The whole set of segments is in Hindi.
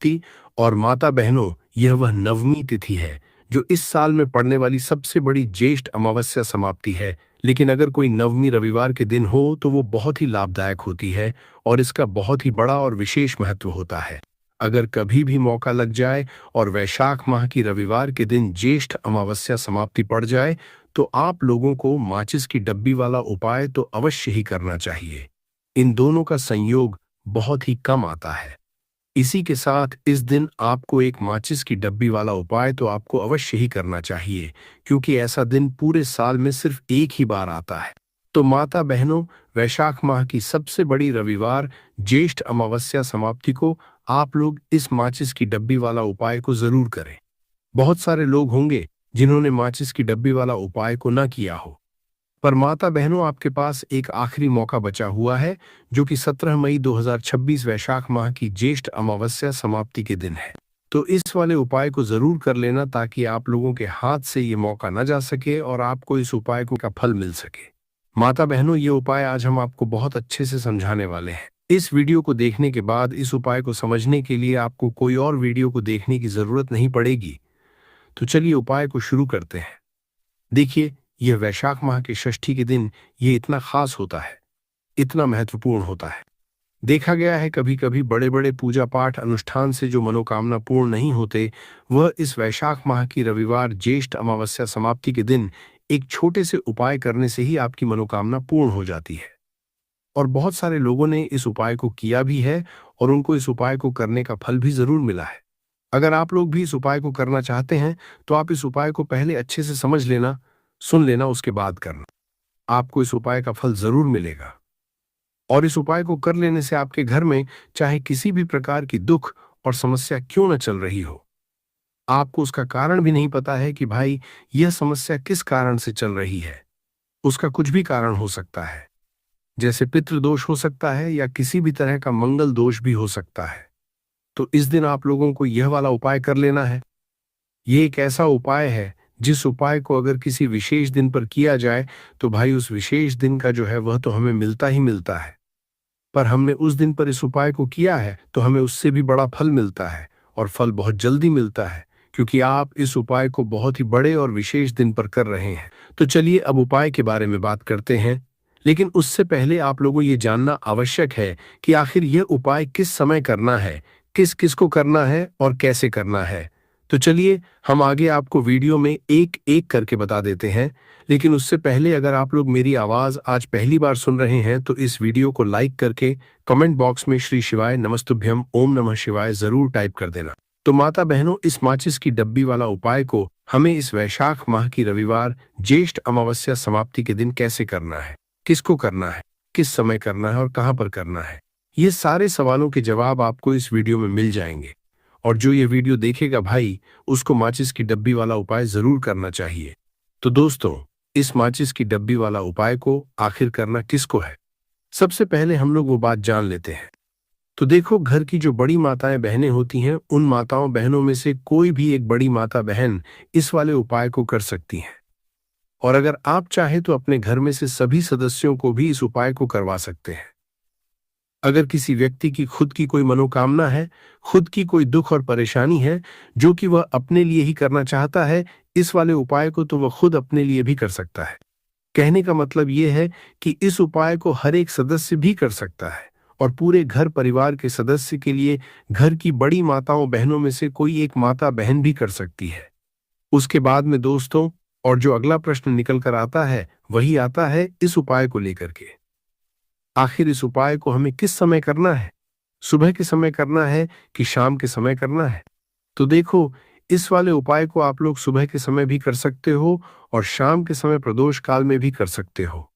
समाप्ति। और माता बहनों, यह वह नवमी तिथि है जो इस साल में पड़ने वाली सबसे बड़ी ज्येष्ठ अमावस्या समाप्ति है। लेकिन अगर कोई नवमी रविवार के दिन हो तो वो बहुत ही लाभदायक होती है और इसका बहुत ही बड़ा और विशेष महत्व होता है। अगर कभी भी मौका लग जाए और वैशाख माह की रविवार के दिन ज्येष्ठ अमावस्या समाप्ति पड़ जाए तो आप लोगों को माचिस की डब्बी वाला उपाय तो अवश्य ही करना चाहिए। इन दोनों का संयोग बहुत ही कम आता है। इसी के साथ इस दिन आपको एक माचिस की डब्बी वाला उपाय तो आपको अवश्य ही करना चाहिए, क्योंकि ऐसा दिन पूरे साल में सिर्फ एक ही बार आता है। तो माता बहनों, वैशाख माह की सबसे बड़ी रविवार ज्येष्ठ अमावस्या समाप्ति को आप लोग इस माचिस की डब्बी वाला उपाय को जरूर करें। बहुत सारे लोग होंगे जिन्होंने माचिस की डब्बी वाला उपाय को न किया हो, पर माता बहनों, आपके पास एक आखिरी मौका बचा हुआ है जो कि 17 मई 2026 वैशाख माह की ज्येष्ठ अमावस्या समाप्ति के दिन है। तो इस वाले उपाय को जरूर कर लेना ताकि आप लोगों के हाथ से ये मौका न जा सके और आपको इस उपाय का फल मिल सके। माता बहनों, ये उपाय आज हम आपको बहुत अच्छे से समझाने वाले हैं। इस वीडियो को देखने के बाद इस उपाय को समझने के लिए आपको कोई और वीडियो को देखने की जरूरत नहीं पड़ेगी। तो चलिए उपाय को शुरू करते हैं। देखिए, यह वैशाख माह के षष्ठी के दिन ये इतना खास होता है, इतना महत्वपूर्ण होता है। देखा गया है कभी कभी बड़े बड़े पूजा पाठ अनुष्ठान से जो मनोकामना पूर्ण नहीं होते, वह इस वैशाख माह की रविवार ज्येष्ठ अमावस्या समाप्ति के दिन एक छोटे से उपाय करने से ही आपकी मनोकामना पूर्ण हो जाती है। और बहुत सारे लोगों ने इस उपाय को किया भी है और उनको इस उपाय को करने का फल भी जरूर मिला है। अगर आप लोग भी इस उपाय को करना चाहते हैं तो आप इस उपाय को पहले अच्छे से समझ लेना, सुन लेना, उसके बाद करना। आपको इस उपाय का फल जरूर मिलेगा। और इस उपाय को कर लेने से आपके घर में चाहे किसी भी प्रकार की दुख और समस्या क्यों न चल रही हो, आपको उसका कारण भी नहीं पता है कि भाई यह समस्या किस कारण से चल रही है। उसका कुछ भी कारण हो सकता है, जैसे पितृदोष हो सकता है या किसी भी तरह का मंगल दोष भी हो सकता है। तो इस दिन आप लोगों को यह वाला उपाय कर लेना है। ये एक ऐसा उपाय है जिस उपाय को अगर किसी विशेष दिन पर किया जाए तो भाई उस विशेष दिन का जो है वह तो हमें मिलता ही मिलता है। पर हमने उस दिन पर इस उपाय को किया है तो हमें उससे भी बड़ा फल मिलता है, और फल बहुत जल्दी मिलता है, क्योंकि आप इस उपाय को बहुत ही बड़े और विशेष दिन पर कर रहे हैं। तो चलिए अब उपाय के बारे में बात करते हैं। लेकिन उससे पहले आप लोगों ये जानना आवश्यक है कि आखिर यह उपाय किस समय करना है, किस किस को करना है और कैसे करना है। तो चलिए हम आगे आपको वीडियो में एक एक करके बता देते हैं। लेकिन उससे पहले अगर आप लोग मेरी आवाज़ आज पहली बार सुन रहे हैं तो इस वीडियो को लाइक करके कमेंट बॉक्स में श्री शिवाय नमस्तुभ्यम ओम नमः शिवाय जरूर टाइप कर देना। तो माता बहनों, इस माचिस की डब्बी वाला उपाय को हमें इस वैशाख माह की रविवार ज्येष्ठ अमावस्या समाप्ति के दिन कैसे करना है, किसको करना है, किस समय करना है और कहाँ पर करना है, ये सारे सवालों के जवाब आपको इस वीडियो में मिल जाएंगे। और जो ये वीडियो देखेगा भाई, उसको माचिस की डब्बी वाला उपाय जरूर करना चाहिए। तो दोस्तों, इस माचिस की डब्बी वाला उपाय को आखिर करना किसको है, सबसे पहले हम लोग वो बात जान लेते हैं। तो देखो, घर की जो बड़ी माताएं बहनें होती हैं, उन माताओं बहनों में से कोई भी एक बड़ी माता बहन इस वाले उपाय को कर सकती हैं। और अगर आप चाहे तो अपने घर में से सभी सदस्यों को भी इस उपाय को करवा सकते हैं। अगर किसी व्यक्ति की खुद की कोई मनोकामना है, खुद की कोई दुख और परेशानी है जो कि वह अपने लिए ही करना चाहता है इस वाले उपाय को, तो वह खुद अपने लिए भी कर सकता है। कहने का मतलब यह है कि इस उपाय को हर एक सदस्य भी कर सकता है और पूरे घर परिवार के सदस्य के लिए घर की बड़ी माताओं बहनों में से कोई एक माता बहन भी कर सकती है। उसके बाद में दोस्तों, और जो अगला प्रश्न निकल कर आता है वही आता है इस उपाय को लेकर के, आखिर इस उपाय को हमें किस समय करना है, सुबह के समय करना है कि शाम के समय करना है। तो देखो, इस वाले उपाय को आप लोग सुबह के समय भी कर सकते हो और शाम के समय प्रदोष काल में भी कर सकते हो।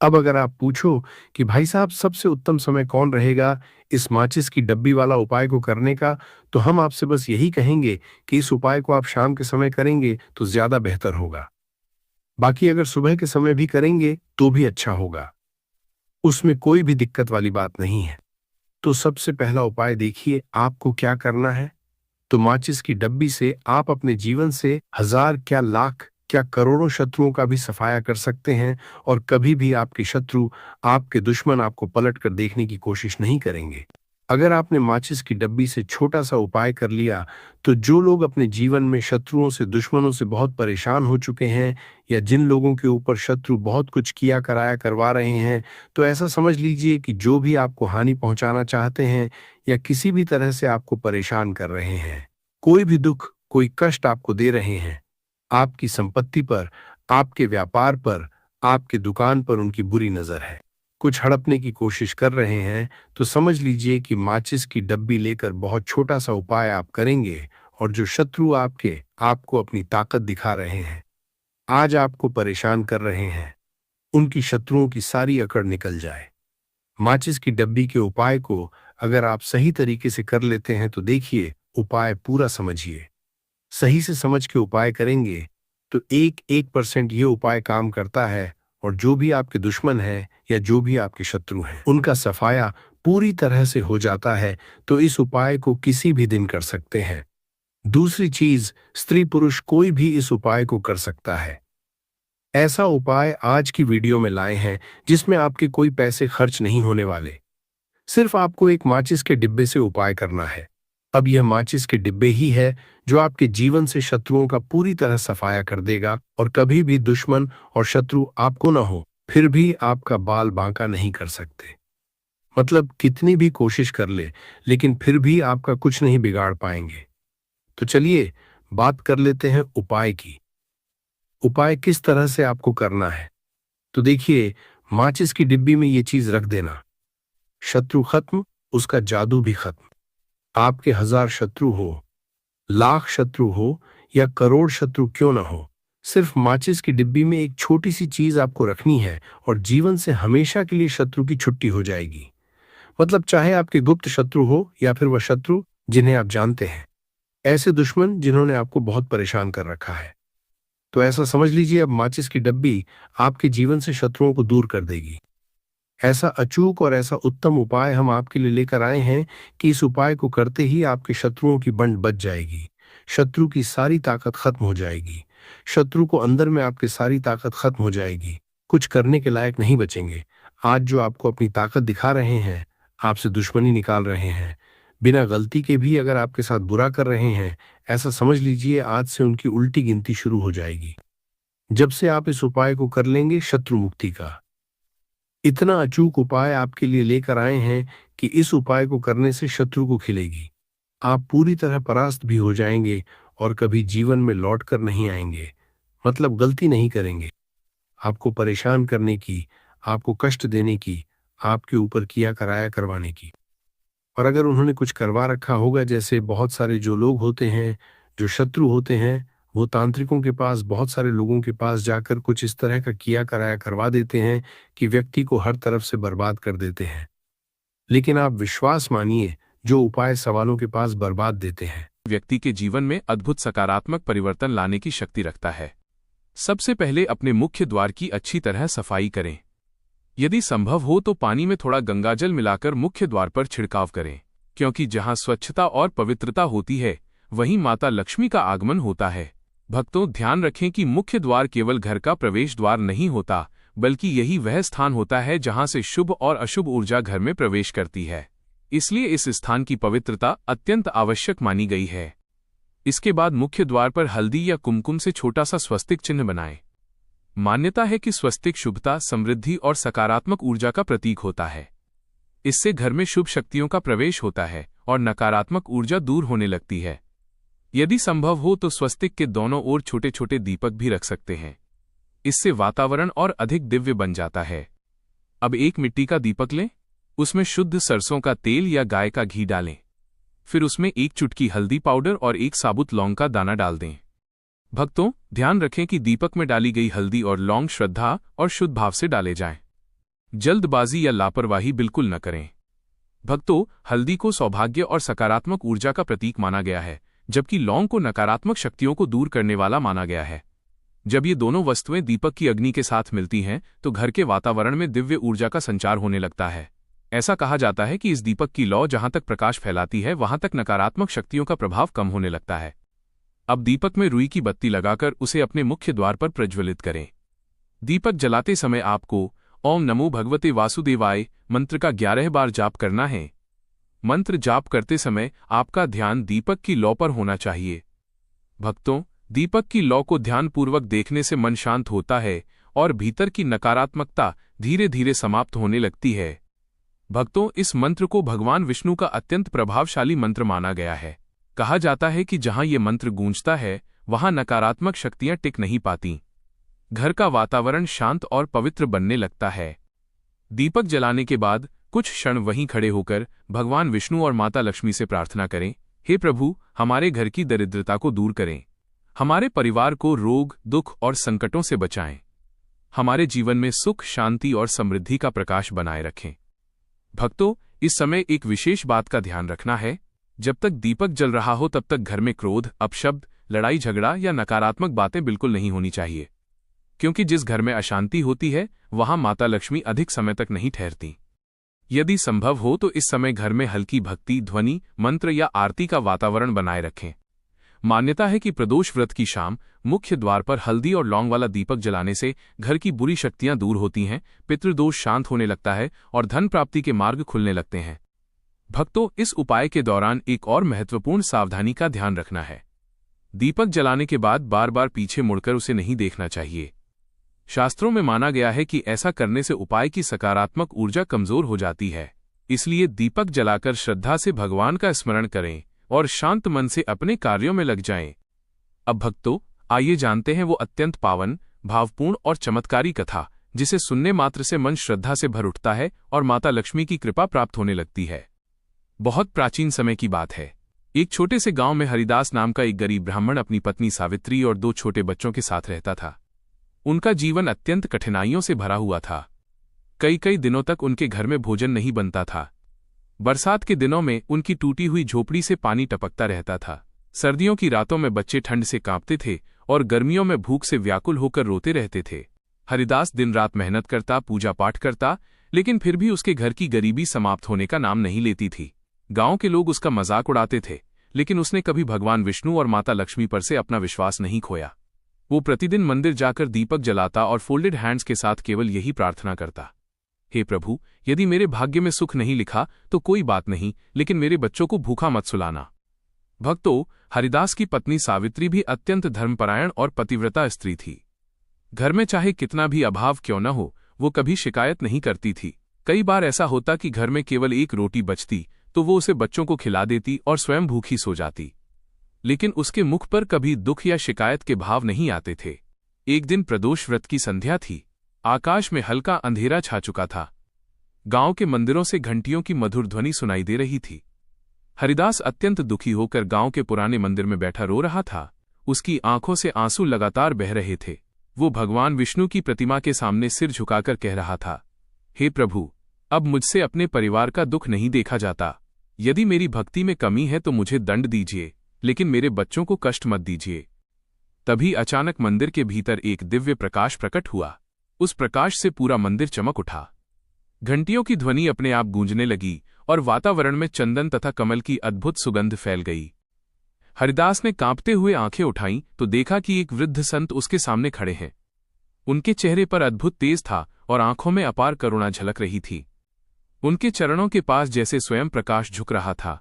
अब अगर आप पूछो कि भाई साहब सबसे उत्तम समय कौन रहेगा इस माचिस की डब्बी वाला उपाय को करने का, तो हम आपसे बस यही कहेंगे कि इस उपाय को आप शाम के समय करेंगे तो ज्यादा बेहतर होगा। बाकी अगर सुबह के समय भी करेंगे तो भी अच्छा होगा, उसमें कोई भी दिक्कत वाली बात नहीं है। तो सबसे पहला उपाय देखिए आपको क्या करना है। तो माचिस की डब्बी से आप अपने जीवन से हजार क्या लाख क्या करोड़ों शत्रुओं का भी सफाया कर सकते हैं और कभी भी आपके शत्रु, आपके दुश्मन आपको पलट कर देखने की कोशिश नहीं करेंगे। अगर आपने माचिस की डब्बी से छोटा सा उपाय कर लिया, तो जो लोग अपने जीवन में शत्रुओं से, दुश्मनों से बहुत परेशान हो चुके हैं, या जिन लोगों के ऊपर शत्रु बहुत कुछ किया कराया करवा रहे हैं, तो ऐसा समझ लीजिए कि जो भी आपको हानि पहुंचाना चाहते हैं या किसी भी तरह से आपको परेशान कर रहे हैं, कोई भी दुख, कोई कष्ट आपको दे रहे हैं, आपकी संपत्ति पर, आपके व्यापार पर, आपके दुकान पर उनकी बुरी नजर है, कुछ हड़पने की कोशिश कर रहे हैं, तो समझ लीजिए कि माचिस की डब्बी लेकर बहुत छोटा सा उपाय आप करेंगे, और जो शत्रु आपको अपनी ताकत दिखा रहे हैं, आज आपको परेशान कर रहे हैं, उनकी शत्रुओं की सारी अकड़ निकल जाए। माचिस की डब्बी के उपाय को अगर आप सही तरीके से कर लेते हैं, तो देखिए, उपाय पूरा समझिए। सही से समझ के उपाय करेंगे तो 1% ये उपाय काम करता है, और जो भी आपके दुश्मन हैं या जो भी आपके शत्रु हैं, उनका सफाया पूरी तरह से हो जाता है। तो इस उपाय को किसी भी दिन कर सकते हैं। दूसरी चीज, स्त्री पुरुष कोई भी इस उपाय को कर सकता है। ऐसा उपाय आज की वीडियो में लाए हैं जिसमें आपके कोई पैसे खर्च नहीं होने वाले। सिर्फ आपको एक माचिस के डिब्बे से उपाय करना है। अब यह माचिस के डिब्बे ही है जो आपके जीवन से शत्रुओं का पूरी तरह सफाया कर देगा, और कभी भी दुश्मन और शत्रु आपको ना हो, फिर भी आपका बाल बांका नहीं कर सकते। मतलब कितनी भी कोशिश कर ले, लेकिन फिर भी आपका कुछ नहीं बिगाड़ पाएंगे। तो चलिए बात कर लेते हैं उपाय की। उपाय किस तरह से आपको करना है, तो देखिए, माचिस की डिब्बी में ये चीज रख देना। शत्रु खत्म, उसका जादू भी खत्म। आपके 1000 शत्रु हो, लाख शत्रु हो, या करोड़ शत्रु क्यों ना हो, सिर्फ माचिस की डिब्बी में एक छोटी सी चीज आपको रखनी है, और जीवन से हमेशा के लिए शत्रु की छुट्टी हो जाएगी। मतलब चाहे आपके गुप्त शत्रु हो या फिर वह शत्रु जिन्हें आप जानते हैं, ऐसे दुश्मन जिन्होंने आपको बहुत परेशान कर रखा है। तो ऐसा समझ लीजिए, अब माचिस की डब्बी आपके जीवन से शत्रुओं को दूर कर देगी। ऐसा अचूक और ऐसा उत्तम उपाय हम आपके लिए लेकर आए हैं कि इस उपाय को करते ही आपके शत्रुओं की बंड बच जाएगी। शत्रु की सारी ताकत खत्म हो जाएगी। शत्रु को अंदर में आपकी सारी ताकत खत्म हो जाएगी। कुछ करने के लायक नहीं बचेंगे। आज जो आपको अपनी ताकत दिखा रहे हैं, आपसे दुश्मनी निकाल रहे हैं, बिना गलती के भी अगर आपके साथ बुरा कर रहे हैं, ऐसा समझ लीजिए आज से उनकी उल्टी गिनती शुरू हो जाएगी। जब से आप इस उपाय को कर लेंगे, शत्रु मुक्ति का इतना अचूक उपाय आपके लिए लेकर आए हैं कि इस उपाय को करने से शत्रु को खिलेगी। आप पूरी तरह परास्त भी हो जाएंगे और कभी जीवन में लौट कर नहीं आएंगे। मतलब गलती नहीं करेंगे। आपको परेशान करने की, आपको कष्ट देने की, आपके ऊपर किया कराया करवाने की। और अगर उन्होंने कुछ करवा रखा होगा, जैसे बहुत सारे जो लोग होते हैं, जो शत्रु होते हैं, वो तांत्रिकों के पास, बहुत सारे लोगों के पास जाकर कुछ इस तरह का किया कराया करवा देते हैं कि व्यक्ति को हर तरफ से बर्बाद कर देते हैं। लेकिन आप विश्वास मानिए, जो उपाय सवालों के पास बर्बाद देते हैं, व्यक्ति के जीवन में अद्भुत सकारात्मक परिवर्तन लाने की शक्ति रखता है। सबसे पहले अपने मुख्य द्वार की अच्छी तरह सफाई करें। यदि संभव हो तो पानी में थोड़ा गंगाजल मिलाकर मुख्य द्वार पर छिड़काव करें, क्योंकि जहां स्वच्छता और पवित्रता होती है, वहीं माता लक्ष्मी का आगमन होता है। भक्तों, ध्यान रखें कि मुख्य द्वार केवल घर का प्रवेश द्वार नहीं होता, बल्कि यही वह स्थान होता है जहां से शुभ और अशुभ ऊर्जा घर में प्रवेश करती है। इसलिए इस स्थान की पवित्रता अत्यंत आवश्यक मानी गई है। इसके बाद मुख्य द्वार पर हल्दी या कुमकुम से छोटा सा स्वस्तिक चिन्ह बनाएं। मान्यता है कि स्वस्तिक शुभता, समृद्धि और सकारात्मक ऊर्जा का प्रतीक होता है। इससे घर में शुभ शक्तियों का प्रवेश होता है और नकारात्मक ऊर्जा दूर होने लगती है। यदि संभव हो तो स्वस्तिक के दोनों ओर छोटे छोटे दीपक भी रख सकते हैं। इससे वातावरण और अधिक दिव्य बन जाता है। अब एक मिट्टी का दीपक लें, उसमें शुद्ध सरसों का तेल या गाय का घी डालें। फिर उसमें एक चुटकी हल्दी पाउडर और एक साबुत लौंग का दाना डाल दें। भक्तों, ध्यान रखें कि दीपक में डाली गई हल्दी और लौंग श्रद्धा और शुद्ध भाव से डाले जाएं। जल्दबाजी या लापरवाही बिल्कुल न करें। भक्तों, हल्दी को सौभाग्य और सकारात्मक ऊर्जा का प्रतीक माना गया है, जबकि लौंग को नकारात्मक शक्तियों को दूर करने वाला माना गया है। जब ये दोनों वस्तुएं दीपक की अग्नि के साथ मिलती हैं, तो घर के वातावरण में दिव्य ऊर्जा का संचार होने लगता है। ऐसा कहा जाता है कि इस दीपक की लौ जहां तक प्रकाश फैलाती है, वहां तक नकारात्मक शक्तियों का प्रभाव कम होने लगता है। अब दीपक में रुई की बत्ती लगाकर उसे अपने मुख्य द्वार पर प्रज्वलित करें। दीपक जलाते समय आपको ओम नमो भगवते वासुदेवाय मंत्र का 11 बार जाप करना है। मंत्र जाप करते समय आपका ध्यान दीपक की लौ पर होना चाहिए। भक्तों, दीपक की लौ को ध्यानपूर्वक देखने से मन शांत होता है और भीतर की नकारात्मकता धीरे धीरे समाप्त होने लगती है। भक्तों, इस मंत्र को भगवान विष्णु का अत्यंत प्रभावशाली मंत्र माना गया है। कहा जाता है कि जहां ये मंत्र गूंजता है वहां नकारात्मक शक्तियां टिक नहीं पाती। घर का वातावरण शांत और पवित्र बनने लगता है। दीपक जलाने के बाद कुछ क्षण वहीं खड़े होकर भगवान विष्णु और माता लक्ष्मी से प्रार्थना करें, हे प्रभु, हमारे घर की दरिद्रता को दूर करें, हमारे परिवार को रोग, दुख और संकटों से बचाएं, हमारे जीवन में सुख, शांति और समृद्धि का प्रकाश बनाए रखें। भक्तों, इस समय एक विशेष बात का ध्यान रखना है। जब तक दीपक जल रहा हो तब तक घर में क्रोध, अपशब्द, लड़ाई झगड़ा या नकारात्मक बातें बिल्कुल नहीं होनी चाहिए, क्योंकि जिस घर में अशांति होती है वहां माता लक्ष्मी अधिक समय तक नहीं ठहरती। यदि संभव हो तो इस समय घर में हल्की भक्ति, ध्वनि, मंत्र या आरती का वातावरण बनाए रखें। मान्यता है कि प्रदोष व्रत की शाम मुख्य द्वार पर हल्दी और लौंग वाला दीपक जलाने से घर की बुरी शक्तियां दूर होती हैं, पितृदोष शांत होने लगता है और धन प्राप्ति के मार्ग खुलने लगते हैं। भक्तों, इस उपाय के दौरान एक और महत्वपूर्ण सावधानी का ध्यान रखना है। दीपक जलाने के बाद बार बार पीछे मुड़कर उसे नहीं देखना चाहिए। शास्त्रों में माना गया है कि ऐसा करने से उपाय की सकारात्मक ऊर्जा कमजोर हो जाती है। इसलिए दीपक जलाकर श्रद्धा से भगवान का स्मरण करें और शांत मन से अपने कार्यों में लग जाएं। अब भक्तों, आइए जानते हैं वो अत्यंत पावन, भावपूर्ण और चमत्कारी कथा जिसे सुनने मात्र से मन श्रद्धा से भर उठता है और माता लक्ष्मी की कृपा प्राप्त होने लगती है। बहुत प्राचीन समय की बात है। एक छोटे से गांव में हरिदास नाम का एक गरीब ब्राह्मण अपनी पत्नी सावित्री और 2 छोटे बच्चों के साथ रहता था। उनका जीवन अत्यंत कठिनाइयों से भरा हुआ था। कई दिनों तक उनके घर में भोजन नहीं बनता था। बरसात के दिनों में उनकी टूटी हुई झोपड़ी से पानी टपकता रहता था। सर्दियों की रातों में बच्चे ठंड से कांपते थे और गर्मियों में भूख से व्याकुल होकर रोते रहते थे। हरिदास दिन रात मेहनत करता, पूजा पाठ करता, लेकिन फिर भी उसके घर की गरीबी समाप्त होने का नाम नहीं लेती थी। गांव के लोग उसका मजाक उड़ाते थे, लेकिन उसने कभी भगवान विष्णु और माता लक्ष्मी पर से अपना विश्वास नहीं खोया। वो प्रतिदिन मंदिर जाकर दीपक जलाता और फोल्डेड हैंड्स के साथ केवल यही प्रार्थना करता, हे प्रभु, यदि मेरे भाग्य में सुख नहीं लिखा तो कोई बात नहीं, लेकिन मेरे बच्चों को भूखा मत सुलाना। भक्तों, हरिदास की पत्नी सावित्री भी अत्यंत धर्मपरायण और पतिव्रता स्त्री थी। घर में चाहे कितना भी अभाव क्यों न हो, वो कभी शिकायत नहीं करती थी। कई बार ऐसा होता कि घर में केवल एक रोटी बचती तो वो उसे बच्चों को खिला देती और स्वयं भूखी सो जाती, लेकिन उसके मुख पर कभी दुख या शिकायत के भाव नहीं आते थे। एक दिन प्रदोष व्रत की संध्या थी। आकाश में हल्का अंधेरा छा चुका था। गांव के मंदिरों से घंटियों की मधुर ध्वनि सुनाई दे रही थी। हरिदास अत्यंत दुखी होकर गांव के पुराने मंदिर में बैठा रो रहा था। उसकी आंखों से आंसू लगातार बह रहे थे। वो भगवान विष्णु की प्रतिमा के सामने सिर झुकाकर कह रहा था, हे प्रभु, अब मुझसे अपने परिवार का दुख नहीं देखा जाता। यदि मेरी भक्ति में कमी है तो मुझे दंड दीजिए, लेकिन मेरे बच्चों को कष्ट मत दीजिए। तभी अचानक मंदिर के भीतर एक दिव्य प्रकाश प्रकट हुआ। उस प्रकाश से पूरा मंदिर चमक उठा। घंटियों की ध्वनि अपने आप गूंजने लगी और वातावरण में चंदन तथा कमल की अद्भुत सुगंध फैल गई। हरिदास ने कांपते हुए आंखें उठाईं तो देखा कि एक वृद्ध संत उसके सामने खड़े हैं। उनके चेहरे पर अद्भुत तेज था और आंखों में अपार करुणा झलक रही थी। उनके चरणों के पास जैसे स्वयं प्रकाश झुक रहा था।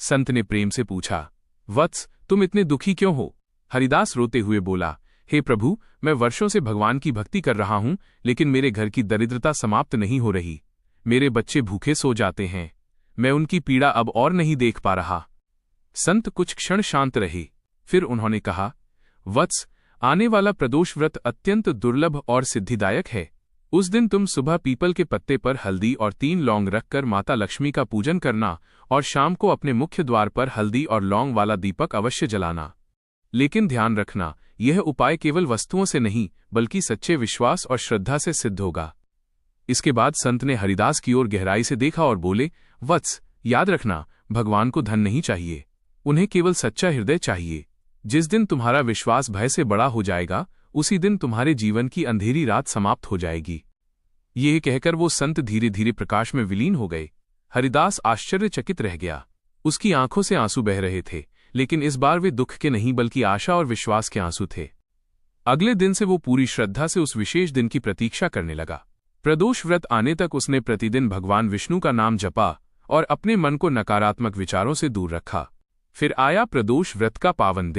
संत ने प्रेम से पूछा, वत्स, तुम इतने दुखी क्यों हो? हरिदास रोते हुए बोला, हे प्रभु, मैं वर्षों से भगवान की भक्ति कर रहा हूं, लेकिन मेरे घर की दरिद्रता समाप्त नहीं हो रही। मेरे बच्चे भूखे सो जाते हैं। मैं उनकी पीड़ा अब और नहीं देख पा रहा। संत कुछ क्षण शांत रहे, फिर उन्होंने कहा, वत्स, आने वाला प्रदोष व्रत अत्यंत दुर्लभ और सिद्धिदायक है। उस दिन तुम सुबह पीपल के पत्ते पर हल्दी और 3 लौंग रखकर माता लक्ष्मी का पूजन करना और शाम को अपने मुख्य द्वार पर हल्दी और लौंग वाला दीपक अवश्य जलाना। लेकिन ध्यान रखना, यह उपाय केवल वस्तुओं से नहीं बल्कि सच्चे विश्वास और श्रद्धा से सिद्ध होगा। इसके बाद संत ने हरिदास की ओर गहराई से देखा और बोले, वत्स, याद रखना, भगवान को धन नहीं चाहिए, उन्हें केवल सच्चा हृदय चाहिए। जिस दिन तुम्हारा विश्वास भय से बड़ा हो जाएगा, उसी दिन तुम्हारे जीवन की अंधेरी रात समाप्त हो जाएगी। यह कहकर वो संत धीरे धीरे प्रकाश में विलीन हो गए। हरिदास आश्चर्यचकित रह गया। उसकी आंखों से आंसू बह रहे थे, लेकिन इस बार वे दुख के नहीं बल्कि आशा और विश्वास के आंसू थे। अगले दिन से वो पूरी श्रद्धा से उस विशेष दिन की प्रतीक्षा करने लगा। प्रदोष व्रत आने तक उसने प्रतिदिन भगवान विष्णु का नाम जपा और अपने मन को नकारात्मक विचारों से दूर रखा। फिर आया प्रदोष व्रत का पावन दिन।